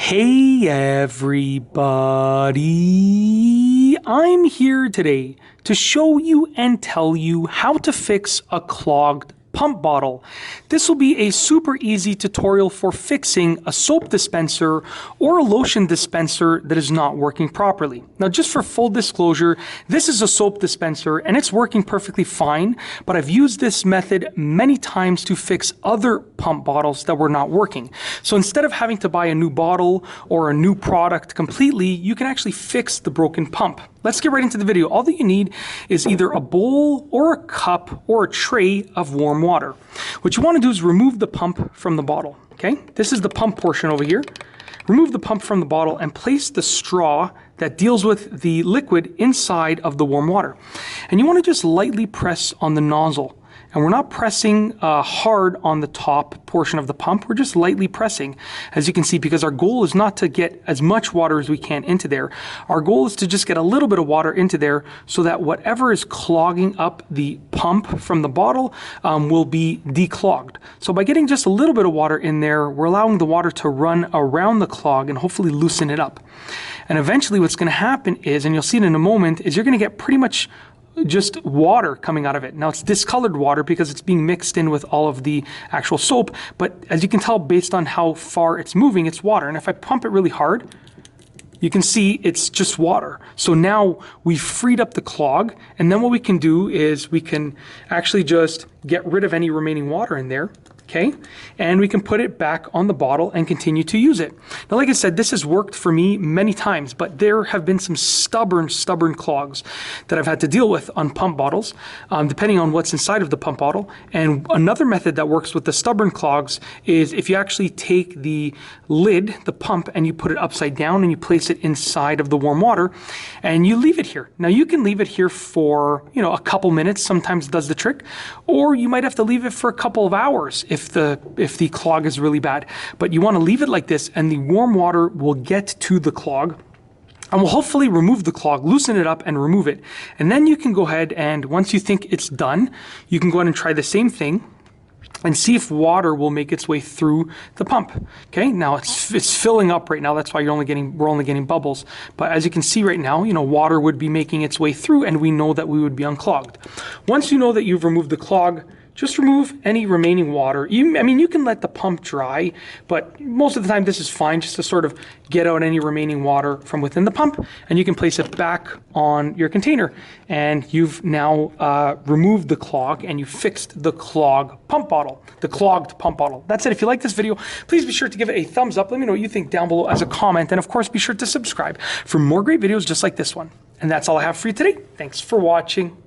Hey everybody, I'm here today to show you and tell you how to fix a clogged pump bottle. This will be a super easy tutorial for fixing a soap dispenser or a lotion dispenser that is not working properly. Now, just for full disclosure, this is a soap dispenser and it's working perfectly fine, but I've used this method many times to fix other pump bottles that were not working. So instead of having to buy a new bottle or a new product completely, you can actually fix the broken pump. Let's get right into the video. All that you need is either a bowl or a cup or a tray of warm water. What you want to do is remove the pump from the bottle, okay? This is the pump portion over here. Remove the pump from the bottle and place the straw that deals with the liquid inside of the warm water. And you want to just lightly press on the nozzle. And we're not pressing hard on the top portion of the pump. We're just lightly pressing, as you can see, because our goal is not to get as much water as we can into there. Our goal is to just get a little bit of water into there so that whatever is clogging up the pump from the bottle will be declogged. So by getting just a little bit of water in there, we're allowing the water to run around the clog and hopefully loosen it up. And eventually what's going to happen is, and you'll see it in a moment, is you're going to get pretty much just water coming out of it. Now it's discolored water because it's being mixed in with all of the actual soap, but as you can tell based on how far it's moving, it's water. And if I pump it really hard, you can see it's just water. So now we've freed up the clog, and then what we can do is we can actually just get rid of any remaining water in there. Okay, and we can put it back on the bottle and continue to use it. Now, like I said, this has worked for me many times, but there have been some stubborn clogs that I've had to deal with on pump bottles, depending on what's inside of the pump bottle. And another method that works with the stubborn clogs is if you actually take the lid, the pump, and you put it upside down and you place it inside of the warm water and you leave it here. Now, you can leave it here for, a couple minutes, sometimes does the trick, or you might have to leave it for a couple of hours if the clog is really bad. But you want to leave it like this, and the warm water will get to the clog and will hopefully remove the clog, loosen it up and remove it. And then you can go ahead and once you think it's done, you can go ahead and try the same thing and see if water will make its way through the pump. Okay, now it's filling up right now. That's why we're only getting bubbles. But as you can see right now, water would be making its way through, and we know that we would be unclogged. Once you know that you've removed the clog, just remove any remaining water. You can let the pump dry, but most of the time this is fine just to sort of get out any remaining water from within the pump, and you can place it back on your container. And you've now removed the clog and you fixed the clogged pump bottle. That's it. If you like this video, please be sure to give it a thumbs up. Let me know what you think down below as a comment. And of course, be sure to subscribe for more great videos just like this one. And that's all I have for you today. Thanks for watching.